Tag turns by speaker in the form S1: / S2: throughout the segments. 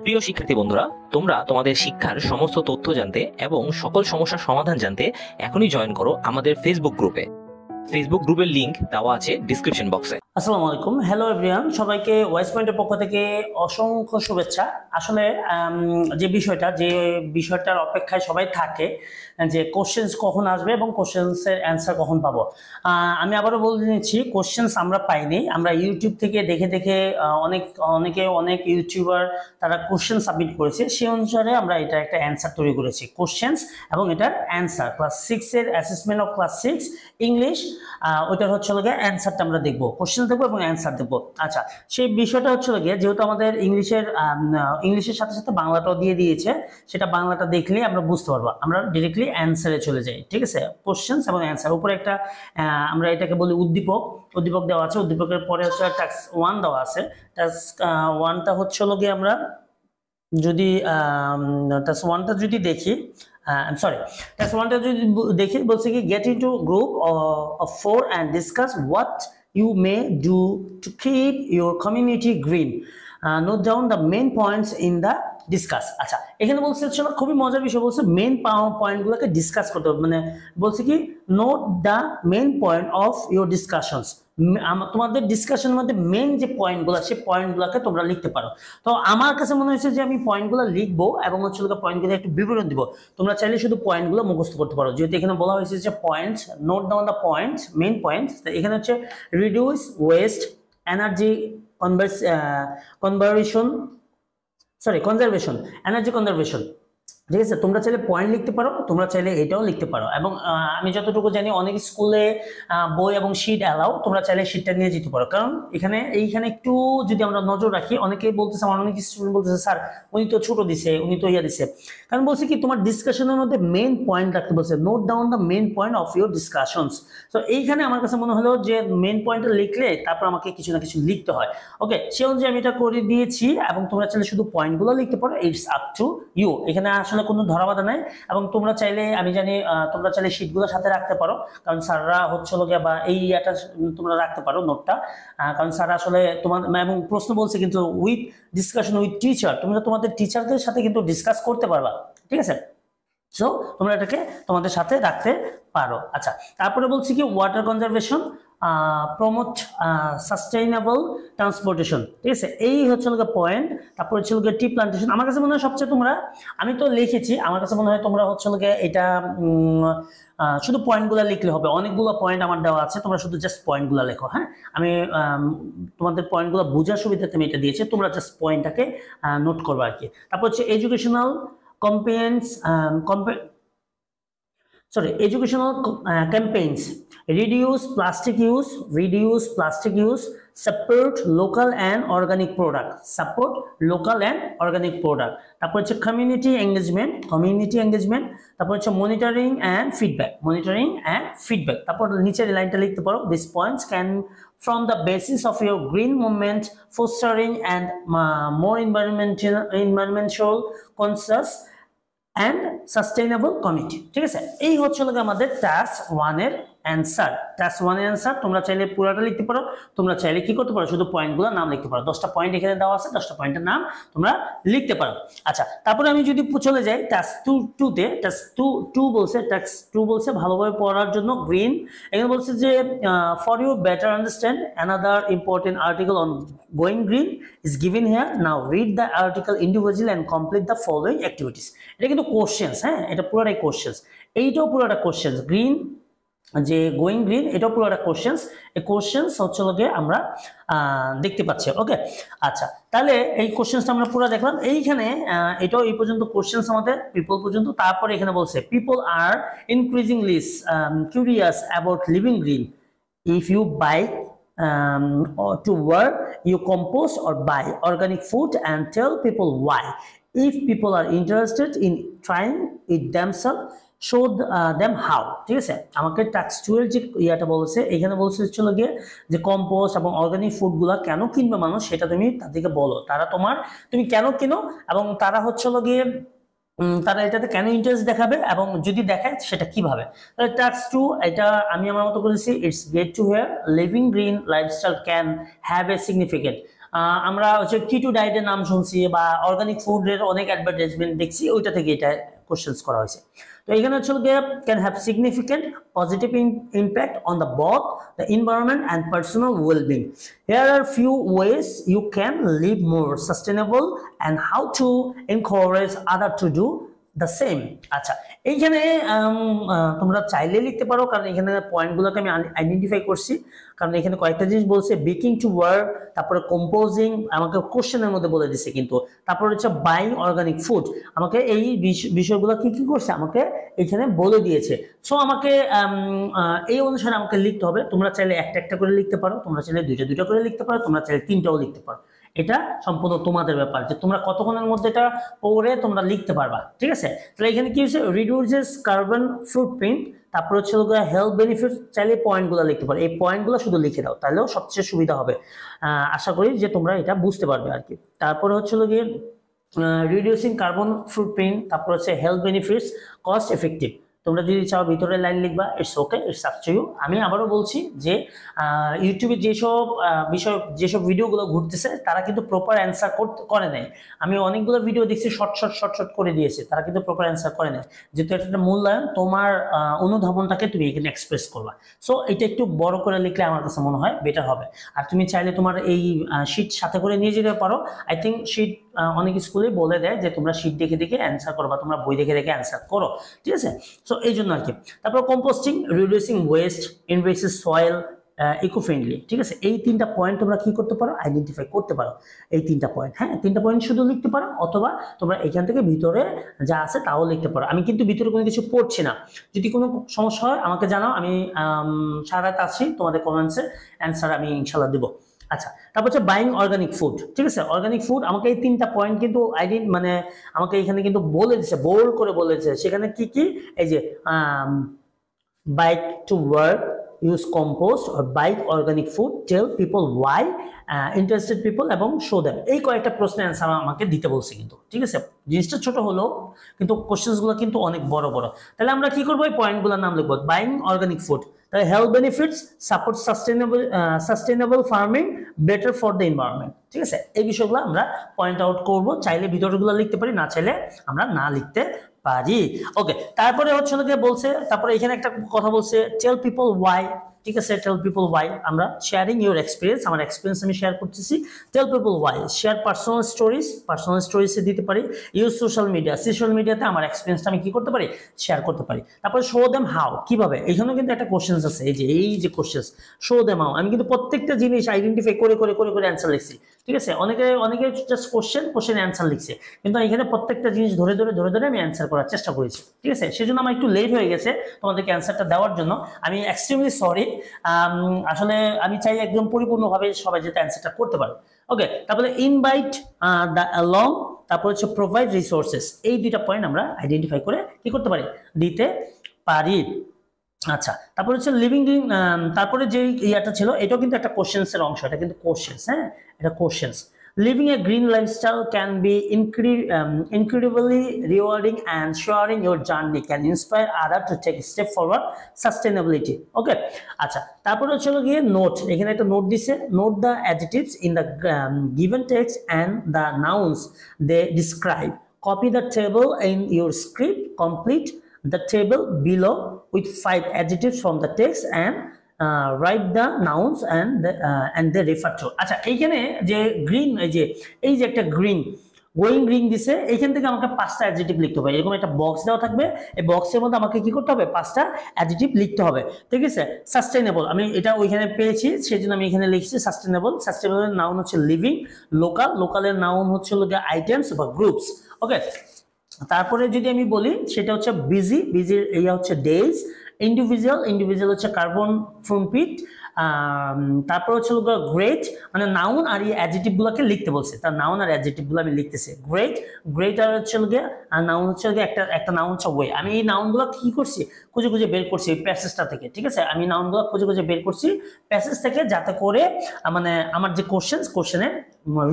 S1: প্রিয় শিক্ষার্থী বন্ধুরা, তোমরা তোমাদের শিক্ষার সমস্ত তথ্য জানতে এবং সকল সমস্যার সমাধান জানতে এখনই জয়েন করো আমাদের ফেসবুক গ্রুপে। ফেসবুক গ্রুপের লিংক দেওয়া আছে ডিসক্রিপশন বক্সে।
S2: আসসালামু আলাইকুম, হ্যালো এভরিওয়ান, সবাইকে ওয়াইস পয়েন্টের পক্ষ থেকে অসংখ্য শুভেচ্ছা। আসলে যে বিষয়টার অপেক্ষায় সবাই থাকে যে কোশ্চেন্স কখন আসবে এবং কোশ্চেন্সের অ্যান্সার কখন পাবো। আমি আবারও বলে নিচ্ছি, কোশ্চেন্স আমরা পাইনি, আমরা ইউটিউব থেকে দেখে দেখে অনেক ইউটিউবার তারা কোশ্চেন সাবমিট করেছে, সেই অনুসারে আমরা এটা একটা অ্যান্সার তৈরি করেছি, কোশ্চেন্স এবং এটার অ্যান্সার। ক্লাস 6 এর অ্যাসেসমেন্ট অফ ক্লাস 6 ইংলিশ, ওইটার হচ্ছে লাগে অ্যান্সারটা আমরা দেখবো, কোশ্চেন দেখবো এবং অ্যান্সার দেখবো। আচ্ছা, সেই বিষয়টা হচ্ছে লাগে, যেহেতু আমাদের ইংলিশের সাথে সাথে বাংলাটাও দিয়ে দিয়েছে, সেটা বাংলাটা দেখলেই আমরা বুঝতে পারবো। আমরা ডিরেক্টলি অ্যান্সারে চলে যাই, ঠিক আছে? কোশ্চেন্স এবং অ্যান্সার, উপরে একটা আমরা এটাকে বলি উদ্দীপক দেওয়া আছে। উদ্দীপকের পরে হচ্ছে টাস্ক 1 দেওয়া আছে। টাস্ক 1টা হচ্ছে লগে আমরা যদি টাস্ক 1টা যদি দেখি, টাস্ক 1টা যদি দেখি, বলছে কি gate into group of 4 and discuss what you may do to keep your community green. Note down the main points in the discuss. আচ্ছা, এখানে বলছে হচ্ছে খুবই মজার বিষয়, বলছে মেইন পয়েন্টগুলোকে ডিসকাস করতে হবে। মানে বলছে কি note the main point of your discussions. তোমাদের ডিসকাশনের মধ্যে মেইন যে পয়েন্টগুলো, সেই পয়েন্টগুলোকে তোমরা লিখতে পারো। তো আমার কাছে মনে হয়েছে যে আমি পয়েন্টগুলো লিখবো এবং হচ্ছে পয়েন্টগুলো একটু বিবরণ দিব। তোমরা চাইলে শুধু পয়েন্টগুলো মুখস্থ করতে পারো, যেহেতু এখানে বলা হয়েছে যে points, note down the points, main points. এখানে হচ্ছে reduce West energy conservation, energy conservation, ঠিক আছে? তোমরা চাইলে পয়েন্ট লিখতে পারো, তোমরা চাইলে এটাও লিখতে পারো। এবং আমি যতটুকু জানি অনেক স্কুলে বই এবং শিট অ্যালাউ, তোমরা চাইলে শিটটা নিয়ে যেতে পারো। কারণ এইখানে একটু যদি আমরা নজর রাখি, অনেকেই বলতেছে, আমার অনেক স্টুডেন্ট বলতেছে স্যার উনি তো ছোট দিছে, উনি তো দিছে। কারণ বলছে কি তোমার ডিসকাশনের মধ্যে মেইন পয়েন্ট রাখতে বলছে, note down the main point of your discussions. তো এইখানে আমার কাছে মনে হলো যে মেইন পয়েন্টটা লিখলে তারপর আমাকে কিছু না কিছু লিখতে হয়। ওকে, সে অনুযায়ী আমি এটা করে দিয়েছি এবং তোমরা চাইলে শুধু পয়েন্টগুলো লিখতে পারো, ইটস আপ টু ইউ। এখানে আসলে কোনো ধরাবাধা নাই। এবং তোমরা চাইলে, আমি জানি তোমরা চাইলে শিটগুলোর সাথে রাখতে পারো, কারণ স্যাররা হচ্ছে বা এই এটা তোমরা রাখতে পারো নোটটা, কারণ স্যার আসলে তোমার এবং প্রশ্ন বলছে কিন্তু উইথ ডিসকাশন উইথ টিচার, তোমরা তোমাদের টিচারদের সাথে কিন্তু ডিসকাস করতে পারবা, ঠিক আছে? সো তোমরা এটাকে তোমাদের সাথে রাখতে পারো। আচ্ছা, তারপরে বলছি কি water conservation, promote sustainable transportation, ঠিক আছে? এই হচ্ছে পয়েন্ট। তারপর হচ্ছে টি প্লান্টেশন। আমার কাছে মনে হয় সবচেয়ে, আমি তো লিখেছি, আমার কাছে মনে হয় তোমরা হচ্ছে এটা শুধু পয়েন্টগুলো লিখলে হবে। অনেকগুলো পয়েন্ট আমার দেওয়া আছে, তোমরা শুধু জাস্ট পয়েন্টগুলো লেখো। হ্যাঁ, আমি তোমাদের পয়েন্টগুলো বোঝার সুবিধাতে আমি এটা দিয়েছি, তোমরা জাস্ট পয়েন্টটাকে নোট করবে আর কি। তারপর হচ্ছে educational campaigns, reduce plastic use, support local and organic product, তারপর হচ্ছে community engagement, তারপর হচ্ছে monitoring and feedback, তারপর নিচের লাইনটা লিখতে পারো, these points can from the basis of your green movement, fostering and more environmental conscious and sustainable community, ঠিক আছে? এই হচ্ছে আমাদের টাস্ক 1 এর অ্যানসার। তোমরা চাইলে পুরোটা লিখতে পারো, তোমরা চাইলে কি করতে পারো, শুধু পয়েন্টগুলো নাম লিখতে পারো। 10টা পয়েন্ট এখানে দেওয়া আছে, 10টা পয়েন্টের নাম তোমরা লিখতে পারো। আচ্ছা, তারপরে আমি যদি চলে যাই টাস্ক 2 তে, টাস্ক 2 বলছে ভালোভাবে পড়ার জন্য গ্রিন। এখানে বলছে যে for you better understand another important article on going green is given here. Now read the article individually and complete the following activities. এটা কিন্তু কোশ্চেন্স, হ্যাঁ, এটা পুরোটাই কোশ্চেন্স। এইটাও পুরোটা কোশ্চেন্স, গ্রিন যে গোয়িং গ্রিন, এটাও পুরোটা কোশ্চেন্স। এই কোশ্চেন্স হচ্ছে আমরা দেখতে পাচ্ছি। ওকে, আচ্ছা, তাহলে এই কোশ্চেন্সটা আমরা পুরো দেখলাম। এইখানে এটাও এই পর্যন্ত কোশ্চেন্স আমাদের পিপল পর্যন্ত। তারপরে এখানে বলছে people are increasingly curious about living green. If you buy or to work, you compost or buy organic food and tell people why. If people are interested in trying it themselves, show them how, ঠিক আছে? আমাকে task 2 এর যে ইয়াটা বলেছে, এখানে বলছে হলো গিয়ে যে কম্পোস্ট এবং অর্গানিক ফুডগুলো কেন কিনবে মানুষ, সেটা তুমি তাদেরকে বলো, তুমি কেন কিনো এবং তারা হচ্ছে গিয়ে তারা এটাতে কেন ইন্টারেস্ট দেখাবে এবং যদি দেখায় সেটা কিভাবে। তাহলে টাস্ক 2 এটা আমি আমার মতো করেছি, it's get to hear living green lifestyle can have a significant আমরা হচ্ছে কিটো ডায়েটের নাম শুনছি বা অর্গানিক ফুডের অনেক অ্যাডভার্টাইজমেন্ট দেখছি, ওইটা থেকে এটা কোশ্চেন্স করা হয়েছে। তো এখানে হচ্ছে can have significant positive impact on the both the environment and personal well-being. Here are few ways you can live more sustainable and how to encourage others to do the same. আচ্ছা, এইখানে তোমরা চাইলে লিখতে পারো, কারণ এখানে পয়েন্টগুলোকে আমি identify করছি, কারণ এখানে কয়েকটা জিনিস বলছে, বেকিং টু ওয়ার্ক, তারপরে কম্পোজিং আমাকে কোশ্চেনের মধ্যে বলে দিছে কিন্তু, তারপর হচ্ছে বাইং অর্গানিক ফুড, আমাকে এই বিষয়গুলো কি কি করছে আমাকে এখানে বলে দিয়েছে। সো আমাকে এই অনুসারে আমাকে লিখতে হবে। তোমরা চাইলে একটা একটা করে লিখতে পারো, তোমরা চাইলে দুইটা দুইটা করে লিখতে পারো, তোমরা চাইলে তিনটাও লিখতে পারো, এটা সম্পূর্ণ তোমাদের ব্যাপার যে তোমরা কতক্ষণের মধ্যে এটা পড়ে তোমরা লিখতে পারবা, ঠিক আছে। তাহলে এখানে কি হচ্ছে, রিডিউসেস কার্বন ফুটপ্রিন্ট, তারপর হচ্ছে হেলথ বেনিফিট, চাইলে পয়েন্টগুলো লিখতে পারো, এই পয়েন্টগুলো শুধু লিখে দাও, তাহলেও সবচেয়ে সুবিধা হবে। আশা করি যে তোমরা এটা বুঝতে পারবে আর কি। তারপরে হচ্ছে গিয়ে রিডিউসিং কার্বন ফুটপ্রিন্ট, তারপর হচ্ছে হেলথ বেনিফিটস, কস্ট এফেক্টিভ। তোমরা যদি চাও ভিতরে লাইন লিখবা, it's okay, it's up to you. আমি আবারও বলছি যে ইউটিউবে যেসব ভিডিওগুলো ঘুরতেছে তারা কিন্তু প্রপার অ্যান্সার করে নাই। আমি অনেকগুলো ভিডিও দেখছি শর্ট করে দিয়েছে, তারা কিন্তু প্রপার অ্যান্সার করে নাই, যেহেতু একটা মূল্যায়ন, তোমার অনুধাবনটাকে তুমি এখানে এক্সপ্রেস করবা। সো এটা একটু বড় করে লিখলে আমার কাছে মনে হয় বেটার হবে। আর তুমি চাইলে তোমার এই শিট সাথে করে নিয়ে যেতে পারো। আই থিঙ্ক শিট অনেক স্কুলে বলে দেয় যে তোমরা শিট দেখে দেখে অ্যান্সার করো বা তোমরা বই দেখে দেখে অ্যান্সার করো, ঠিক আছে। সো এই জন্য আর কি। তারপর composting, reducing waste, investing soil, eco friendly, ঠিক আছে। এই তিনটা পয়েন্ট তোমরা কি করতে পারো, আইডেন্টিফাই করতে পারো, এই তিনটা পয়েন্ট। হ্যাঁ, তিনটা পয়েন্ট শুধু লিখতে পারো, অথবা তোমরা এখান থেকে ভিতরে যা আছে তাও লিখতে পারো। আমি কিন্তু ভিতরে কোনো কিছু পড়ছি না, যদি কোনো সমস্যা হয় আমাকে জানাও, আমি সারা রাত আছি, তোমাদের কমেন্টসে অ্যান্সার আমি ইনশাল্লাহ দেবো। আচ্ছা, তারপর হচ্ছে বাইং অর্গানিক ফুড, ঠিক আছে। অর্গানিক ফুড আমাকে এই তিনটা পয়েন্ট কিন্তু মানে আমাকে এখানে কিন্তু বলে দিচ্ছে, বোল্ড করে বলেছে, সেখানে কি কি, এই যে bike to work, use compost or buy organic food, tell people why, interested people এবং show them, এই কয়েকটা প্রশ্নের অ্যান্সার আমাকে দিতে বলছে কিন্তু, ঠিক আছে। জিনিসটা ছোট হলো কিন্তু কোশ্চেনগুলো কিন্তু অনেক বড় বড়। তাহলে আমরা কি করবো, এই পয়েন্টগুলোর নাম লিখবো। বাইং অর্গানিক ফুড, তাহলে health benefits, support sustainable farming, better for the environment, ঠিক আছে। এই বিষয়গুলো আমরা পয়েন্ট আউট করবো, চাইলে ভিতরগুলো লিখতে পারি, না চাইলে আমরা না লিখতে পারি। ওকে, তারপরে হচ্ছে বলছে, তারপরে এখানে একটা কথা বলছে, টেল পিপল ওয়াই, ঠিক আছে। টেল পিপল ওয়াই, আমরা শেয়ারিং ইউর এক্সপিরিয়েন্স, আমার এক্সপিরিয়েন্স আমি শেয়ার করতেছি। Tell people why, share personal স্টোরিজে দিতে পারি। ইউজ সোশ্যাল মিডিয়াতে আমার এক্সপিরিয়েন্সটা আমি কি করতে পারি, শেয়ার করতে পারি। তারপরে শো দেম হাউ, কিভাবে, এখানেও কিন্তু একটা কোশ্চেন আছে, এই যে কোশ্চেন, শো দেম হাউ। আমি কিন্তু প্রত্যেকটা জিনিস আইডেন্টিফাই করে অ্যান্সার লিখছি, ঠিক আছে। অনেকে জাস্ট কোশ্চেন অ্যান্সার লিখছে, কিন্তু এখানে প্রত্যেকটা জিনিস ধরে আমি অ্যান্সার করার চেষ্টা করেছি, ঠিক আছে। সেজন্য আমার একটু লেট হয়ে গেছে তোমাদেরকে অ্যান্সারটা দেওয়ার জন্য, আমি এক্সট্রিমলি সরি। আসলে আমি চাই একদম পরিপূর্ণভাবে সবাই যাতে অ্যান্সারটা করতে পারে। ওকে, তারপরে ইনভাইট দ্য অ্যালং, তারপর হচ্ছে প্রোভাইড রিসোর্সেস, এই দুইটা পয়েন্ট আমরা আইডেন্টিফাই করে কি করতে পারি, দিতে পারি। আচ্ছা, তারপর হচ্ছে লিভিং ইন, তারপরে যে ইয়াটা ছিল এটাও কিন্তু একটা কোশ্চেন্স এর অংশ, এটা কিন্তু কোশ্চেন্স, হ্যাঁ, এটা questions. Living a green lifestyle can be incredibly rewarding, and sharing your journey can inspire others to take a step forward sustainability. Okay, আচ্ছা, তারপরে হচ্ছে গিয়ে নোট, এখানে একটা নোট দিছে, note the adjectives in the given text and the nouns they describe. Copy the table in your script, complete the table below with 5 adjectives from the text and write the nouns and they refer to. আচ্ছা, এইখানে যে green, এই যে একটা going green দিছে, এইখান থেকে আমাকে 5টা অ্যাডজেক্টিভ লিখতে হবে। এরকম একটা বক্স দেওয়া থাকবে, এই বক্সের মধ্যে আমাকে কি করতে হবে, 5টা অ্যাডজেক্টিভ লিখতে হবে, ঠিক আছে। সাস্টেনেবল, আমি এটা ওইখানে পেয়েছি, সেজন্য আমি এখানে লিখছি সাস্টেনেবল। সাস্টেনেবলের নাউন হচ্ছে লিভিং, লোকালের নাউন হচ্ছে আইটেমস বা গ্রুপস। ওকে, তারপরে যদি আমি বলি সেটা হচ্ছে বিজির ইয়া হচ্ছে ডেজ। ইন্ডিভিজুয়াল হচ্ছে কার্বন ফুটপ্রিন্ট। তারপর হচ্ছে গ্রেট, মানে নাউন আর এই অ্যাডজেক্টিভ গুলোকে লিখতে বলছে, তার নাউন আর অ্যাডজেক্টিভ গুলো আমি লিখতেছি। গ্রেট আর হচ্ছে আর নাউন হচ্ছে একটা নাউন হচ্ছে ওয়ে। আমি এই নাউন গুলো কি করছি, খুঁজে বের করছি এই প্যাসেজটা থেকে, ঠিক আছে। আমি নাউন গুলো খুঁজে বের করছি প্যাসেজ থেকে, যাতে করে মানে আমার যে কোশ্চেনের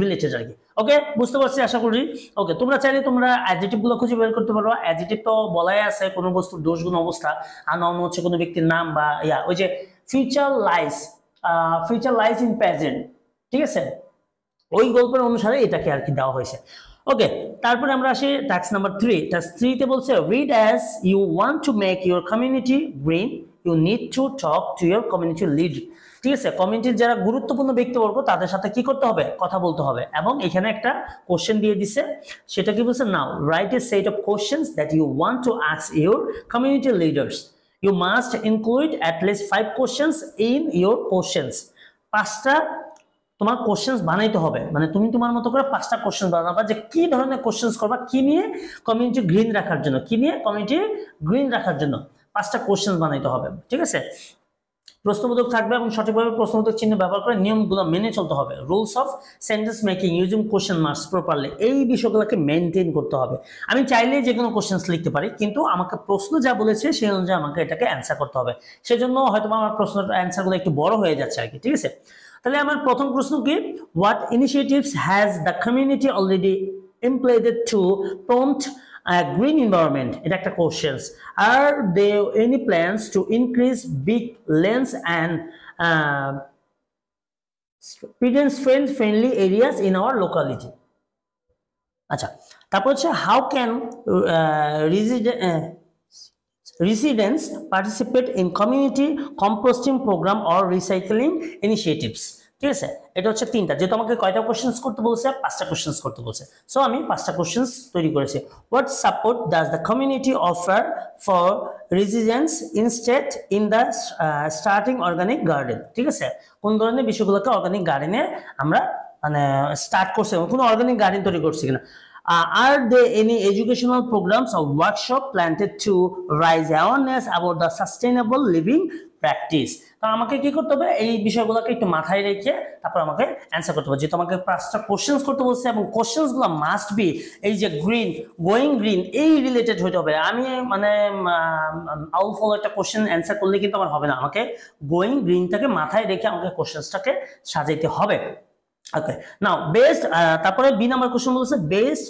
S2: রিলেটেড আর কি। ওকে, বুঝতে পারছি আশা করি। ওকে, তোমরা চাইলে তোমরা অ্যাডজেক্টিভ গুলো খুঁজে বের করতে পারো। অ্যাডজেক্টিভ তো বলাই আছে কোনো বস্তুর দোষগুণ অবস্থা, আর নাউন হচ্ছে কোনো ব্যক্তির নাম বা ওই যে ফিউচার লাইস ইন প্রেজেন্ট, ঠিক আছে। ওই গল্পের অনুসারে এটাকে আর কি দেওয়া হয়েছে। ওকে, তারপরে আমরা আসি টাস্ক নাম্বার 3। টাস্ক 3 তে বলছে read as you want to make your community green you need to talk to your community lead. ঠিক আছে, কমিউনিটির যারা গুরুত্বপূর্ণ ব্যক্তিবর্গ তাদের সাথে কি করতে হবে, কথা বলতে হবে। এবং এখানে একটা কোশ্চেন দিয়ে দিছে, সেটা কি বলছে, now write a set of questions that you want to ask your community leaders, you must include at least 5 questions in your questions. 5টা তোমার কোশ্চেন্স বানাইতে হবে, মানে তুমি তোমার মতো করে 5টা কোশ্চেন বানাবা যে কি ধরনের কোশ্চেন্স করবা, কি নিয়ে কমিউনিটি গ্রিন রাখার জন্য, কি নিয়ে কমিউনিটি গ্রিন রাখার জন্য 5টা কোশ্চেন্স বানাইতে হবে। ঠিক আছে, প্রশ্নবোধক থাকবে এবং সঠিকভাবে প্রশ্নবোধক চিহ্ন ব্যবহার করে নিয়মগুলো মেনে চলতে হবে। Rules of sentence making using question marks properly, এই বিষয়গুলোকে মেনটেন করতে হবে। আমি চাইলেই যে কোনো কোশ্চেন্স লিখতে পারি, কিন্তু আমাকে প্রশ্ন যা বলেছে সেই অনুযায়ী আমাকে এটাকে অ্যান্সার করতে হবে। সেজন্য হয়তো আমার প্রশ্নের অ্যান্সারগুলো একটু বড় হয়ে যাচ্ছে আর কি। ঠিক আছে, তাহলে আমার প্রথম প্রশ্ন কি, what initiatives has the community already implemented to prompt green environment? এটা একটা কোশ্চেন্স। আর there any plans to increase big lanes and pedestrian friendly areas in our locality? আচ্ছা, তারপর হচ্ছে how can residents participate in community composting program or recycling initiatives? ঠিক আছে, এটা হচ্ছে 3টা, যেহেতু আমাকে কয়টা কোশ্চেন্স করতে বলছে, 5টা কোশ্চেন্স করতে বলছে, সো আমি 5টা কোশ্চেন্স তৈরি করেছি। What support does the community offer for residents instead in the starting organic garden? ঠিক আছে, কোন ধরনের বিষয়গুলোকে অর্গানিক গার্ডেনে আমরা মানে স্টার্ট করছি, কোনো অর্গানিক গার্ডেন তৈরি করছি কিনা। Are there any educational programs or workshop planned to raise awareness about the sustainable living practice? তো আমাকে কি করতে হবে, এই বিষয়গুলোকে একটু মাথায় রেখে তারপর আমাকে অ্যান্সার করতে হবে। যেহেতু আমাকে 5টা কোশ্চেন্স করতে বলছে এবং কোশ্চেন্সগুলো মাস্ট বি এই যে গ্রিন, গোয়িং গ্রিন, এই রিলেটেড হতে হবে। আমি মানে আউল ফলো একটা কোশ্চেন অ্যান্সার করলে কিন্তু আমার হবে না, আমাকে গোয়িং গ্রিনটাকে মাথায় রেখে আমাকে কোশ্চেন্সটাকে সাজাইতে হবে। ওকে, নাও বেস্ট, তারপরে বি নাম্বার কোশ্চেন বলছে বেস্ট,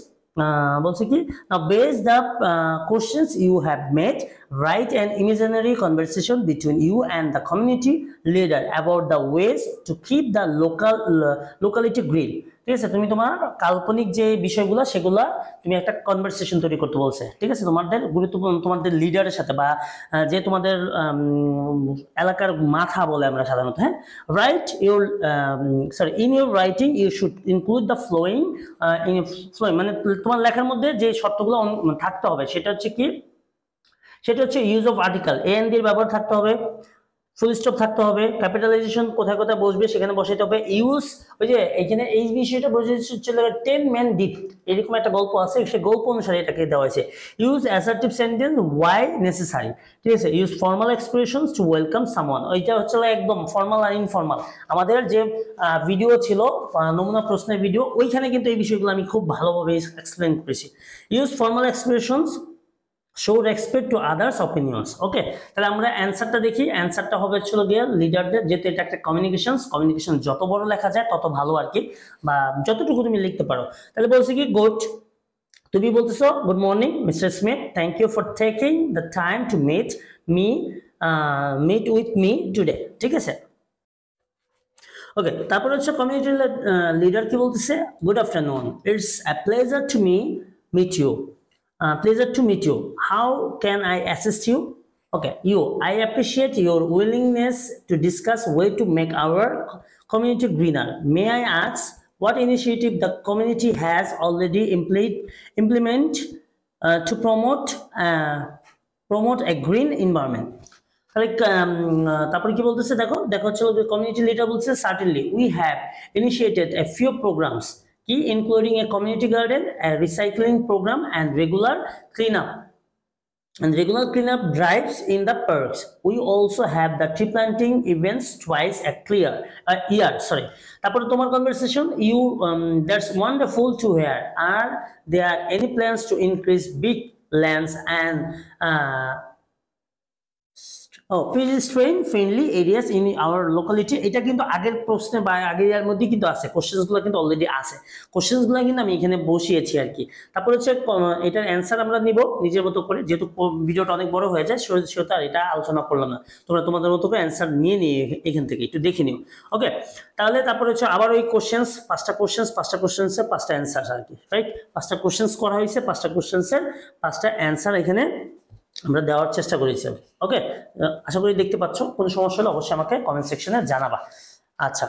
S2: বলছে কি, now best the questions you have made write an imaginary conversation between you and the community leader about the ways to keep the locality green. ঠিক আছে, তুমি তোমার কাল্পনিক যে বিষয়গুলো সেগুলা তুমি একটা কনভারসেশন তৈরি করতে বলছে। ঠিক আছে, তোমাদের গুরুত্বপূর্ণ তোমাদের লিডারের সাথে বা যে তোমাদের এলাকার মাথা বলে আমরা সাধারণত, হ্যাঁ, write your in your writing you should include the following মানে তোমার লেখার মধ্যে যে শর্তগুলো থাকতে হবে সেটা হচ্ছে কি, সেটা হচ্ছে ইউজ অফ আর্টিকেল, এএনডি এর ব্যবহার থাকতে হবে, ফুল স্টপ থাকতে হবে, ক্যাপিটালাইজেশন কোথায় কোথায় বসবে সেখানে বসাইতে হবে, ইউজ ওই যে এখানে এই বিষয়টা বোঝাচ্ছিল 10 ম্যান ডিপ, এরকম একটা গল্প আছে, সেই গল্প অনুসারে এটাকে দেওয়া হয়েছে। Use assertive sentence why necessary. ঠিক আছে, use formal expressions to welcome someone, ওইটা হচ্ছে একদম ফর্মাল আর ইনফর্মাল। আমাদের যে ভিডিও ছিল নমুনা প্রশ্নের ভিডিও, ওইখানে কিন্তু এই বিষয়গুলো আমি খুব ভালোভাবে এক্সপ্লেন করেছি। Use formal expressions show respect to others opinions. Okay, তাহলে আমরা অ্যান্সারটা দেখি। অ্যান্সারটা হবে ছিল গিয়ে লিডারদের, যেহেতু এটা একটা কমিউনিকেশন যত বড় লেখা যায় তত ভালো আর কি, বা যতটুকু তুমি লিখতে পারো। তাহলে বলছি কি, গুড, তুমি বলতেছো good morning mister Smith, thank you for taking the time to meet with me today. ঠিক আছে, ওকে, তারপর হচ্ছে কমিউনিটি লিডার কি বলতেছে, good afternoon, it's a pleasure to meet you. Pleasure to meet you. How can I assist you? Okay, I appreciate your willingness to discuss way to make our community greener. May I ask what initiative the community has already implement to promote a green environment? তারপরে কি বলতেছে, দেখো হচ্ছে community leader বলছে certainly we have initiated a few programs, including a community garden, a recycling program, and regular cleanup drives in the parks. We also have the tree planting events twice a year. তারপরে তোমার conversation, that's wonderful to hear. Are there any plans to increase big lands and pedestrian friendly areas in our locality, এটা কিন্তু আগের প্রশ্নে বা আগের এর মধ্যে কিন্তু আছে, কোশ্চেনস গুলো কিন্তু অলরেডি আছে, কোশ্চেনস গুলো কিন্তু আমি এখানে বসিয়েছি আর কি। তারপর হচ্ছে এটার অ্যানসার আমরা নিব নিজের মতো করে, যেহেতু ভিডিওটা অনেক বড় হয়ে যায় সেহেতু আর এটা আলোচনা করলাম না, তোমরা তোমাদের মতো করে অ্যানসার নিয়ে নিয়ে এখান থেকে একটু দেখে নিও। ওকে, তাহলে তারপর হচ্ছে আবার ওই কোশ্চেনস, পাঁচটা কোশ্চেন্সের পাঁচটা অ্যানসার আর কি, রাইট? পাঁচটা কোশ্চেন্স করা হয়েছে, পাঁচটা কোশ্চেন্সের পাঁচটা অ্যানসার এখানে আমরা দেওয়ার চেষ্টা করেছি। ওকে, আশা করি দেখতে পাচ্ছ, কোনো সমস্যা হলে অবশ্যই আমাকে কমেন্ট সেকশনে জানাবা। আচ্ছা,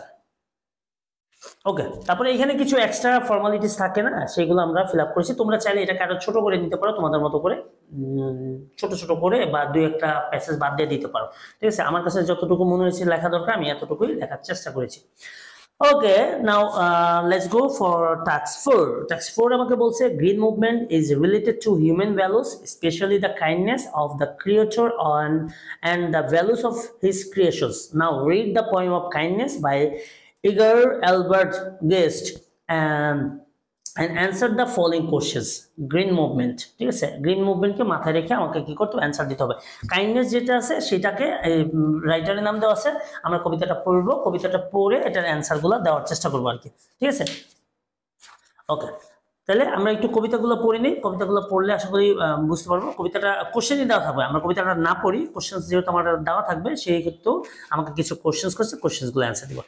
S2: ওকে, তারপরে এখানে কিছু এক্সট্রা ফর্মালিটিস থাকে না, সেগুলো আমরা ফিল আপ করেছি। তোমরা চাইলে এটাকে আরো ছোট করে নিতে পারো তোমাদের মতো করে, ছোট ছোট করে বা দুই একটা প্যাসেজ বাদ দিয়ে দিতে পারো, ঠিক আছে? আমার কাছে যতটুকু মনে হয়েছে লেখা দরকার আমি এতটুকুই লেখার চেষ্টা করেছি। Okay, now let's go for task 4. Task 4 আমাকে বলছে green movement is related to human values, especially the kindness of the creator and the values of his creations. Now read the poem of kindness by Edgar Albert Guest and answer the following questions. Green movement, ঠিক আছে? Green মুভমেন্টকে মাথায় রেখে আমাকে কি করতে হবে, answer দিতে হবে। কাইন্ডনেস যেটা আছে সেটাকে রাইটারের নাম দেওয়া আছে, আমরা কবিতাটা পড়বো, কবিতাটা পড়ে এটার অ্যান্সারগুলো দেওয়ার চেষ্টা করবো আর কি, ঠিক আছে? ওকে, তাহলে আমরা একটু কবিতাগুলো পড়ে নিই, কবিতাগুলো পড়লে আশা করি বুঝতে পারবো। কবিতাটা কোশ্চেনই দেওয়া থাকবে, আমরা কবিতাটা না পড়ি, কোশ্চেন যেহেতু আমার দেওয়া থাকবে সেই ক্ষেত্রেও আমাকে কিছু কোশ্চেন করছে, কোশ্চেনগুলো অ্যান্সার দিব।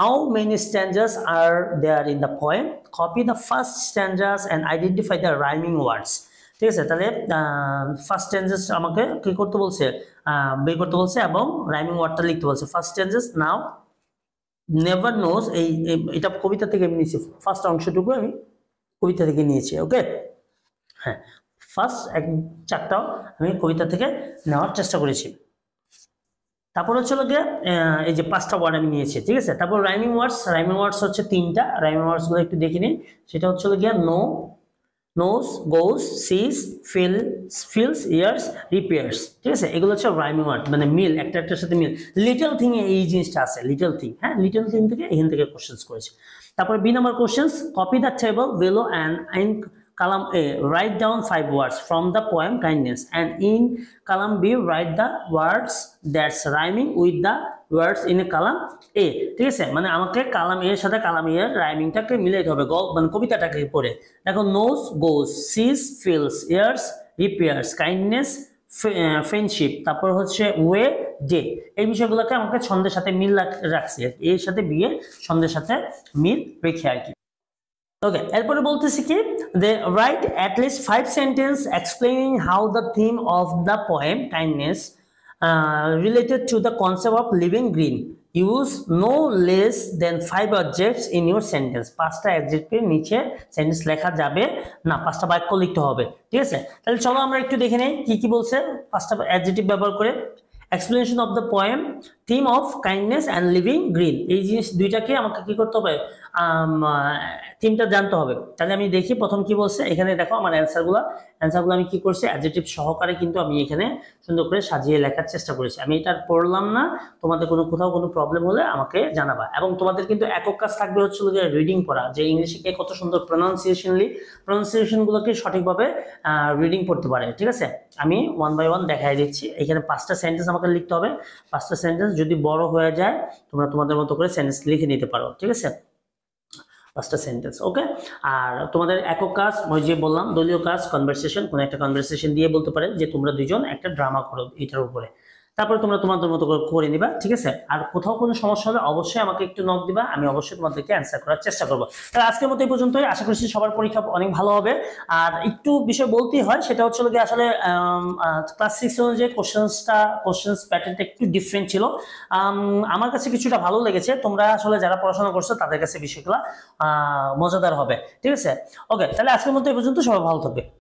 S2: How many stanzas are there in the poem? Copy the first stanzas and identify the rhyming words. ঠিক আছে, তাহলে ফার্স্ট স্ট্যান্জাস আমাকে কি করতে বলছে, বের করতে বলছে এবং রাইমিং ওয়ার্ডটা লিখতে বলছে। ফার্স্ট স্ট্যান্জাস, নাও নেভার নোজ, এটা কবিতা থেকে আমি নিয়েছি, ফার্স্ট অংশটুকু আমি কবিতা থেকে নিয়েছি। ওকে, হ্যাঁ, ফার্স্ট চারটাও আমি কবিতা থেকে নেওয়ার চেষ্টা করেছি। তারপর হচ্ছে গিয়ে এই যে পাঁচটা ওয়ার্ড আমি নিয়েছি, ঠিক আছে? তারপর রাইমিং ওয়ার্ডস হচ্ছে তিনটা, রাইমিং ওয়ার্ডস গুলো একটু দেখে নিই। সেটা হচ্ছে গিয়ে no, নোস, goes, sees, feels, ears, repairs, ঠিক আছে? এগুলো হচ্ছে রাইমিং ওয়ার্ড, মানে মিল, একটার সাথে মিল। লিটল থিং এ এই জিনিসটা আছে, লিটল থিং, হ্যাঁ, লিটল থিং থেকে এখান থেকে কোশ্চেন্স করেছি। তারপর B number questions, copy the table below and in column A write down 5 words from the poem kindness, and in column B write the words that's rhyming with the words in a column A, ঠিক আছে? মানে আমাকে কালাম এর সাথে কালাম এর রাইমিংটাকে মিলাইতে হবে, মানে কবিতাটাকে পড়ে। দেখো, nose, goes, sees, feels, ears, repairs, kindness, friendship, তারপর হচ্ছে ওয়ে, ডে, এই বিষয়গুলোকে আমাকে ছন্দের সাথে মিল রাখছি, এর সাথে বিয়ে ছন্দের সাথে মিল রেখে আর কি। ওকে, এরপরে বলতেছি কি, they write at least 5 sentences explaining how the theme of the poem kindness related to the concept of living green. Use no less than 5 adjectives in your sentence. 5টা অ্যাডজেক্টিভের নিচে সেন্টেন্স লেখা যাবে না, 5টা বাক্য লিখতে হবে, ঠিক আছে? তাহলে চলো আমরা একটু দেখে নেই কি কি বলছে 5টা অ্যাডজেক্টিভ ব্যবহার করে। explanation of the poem, theme of kindness and living green, এই জিনিস দুইটাকে আমাকে কি করতে হবে, থিমটা জানতে হবে। তাহলে আমি দেখি প্রথম কি বলছে এখানে। দেখো আমার অ্যান্সারগুলো আমি কি করছি, অ্যাডজেক্টিভ সহকারে কিন্তু আমি এখানে সুন্দর করে সাজিয়ে লেখার চেষ্টা করেছি। আমি এটা পড়লাম না, তোমাদের কোথাও কোনো প্রবলেম হলে আমাকে জানাবা। এবং তোমাদের কিন্তু একক কাজ থাকবে হচ্ছে যে রিডিং করা, যে ইংলিশে কে কত সুন্দর প্রনাউন্সিয়েশনগুলোকে সঠিকভাবে রিডিং পড়তে পারে, ঠিক আছে? আমি 1 by 1 দেখাই দিচ্ছি। এখানে 5টা সেন্টেন্স আমাকে লিখতে হবে, 5টা সেন্টেন্স যদি বড় হয়ে যায় তোমরা তোমাদের মতো করে সেন্টেন্স লিখে নিতে পারো, ঠিক আছে? 5টা সেন্টেন্স, ওকে? আর তোমাদের একক কাজ, ওই যে বললাম দলীয় কাজ, কনভারসেশন, কোনো একটা কনভারসেশন দিয়ে বলতে পারে যে তোমরা দুজন একটা ড্রামা করো এটার উপরে, তারপরে তোমরা তোমাদের মতো করে নিবা, ঠিক আছে? আর কোথাও কোনো সমস্যা হলে অবশ্যই আমাকে একটু নক দিবা, আমি অবশ্যই তোমাদেরকে অ্যান্সার করার চেষ্টা করবো। তাহলে আজকের মতো এই পর্যন্তই, আশা করছি সবার পরীক্ষা অনেক ভালো হবে। আর একটু বিষয় বলতেই হয়, সেটা হচ্ছে যে আসলে ক্লাস 6 অনুযায়ী কোশ্চেন্স প্যাটার্নটা একটু ডিফারেন্ট ছিল, আমার কাছে কিছুটা ভালো লেগেছে। তোমরা আসলে যারা পড়াশোনা করছো তাদের কাছে বিষয়গুলো মজাদার হবে, ঠিক আছে? ওকে, তাহলে আজকের মতো এই পর্যন্ত, সবাই ভালো থাকবে।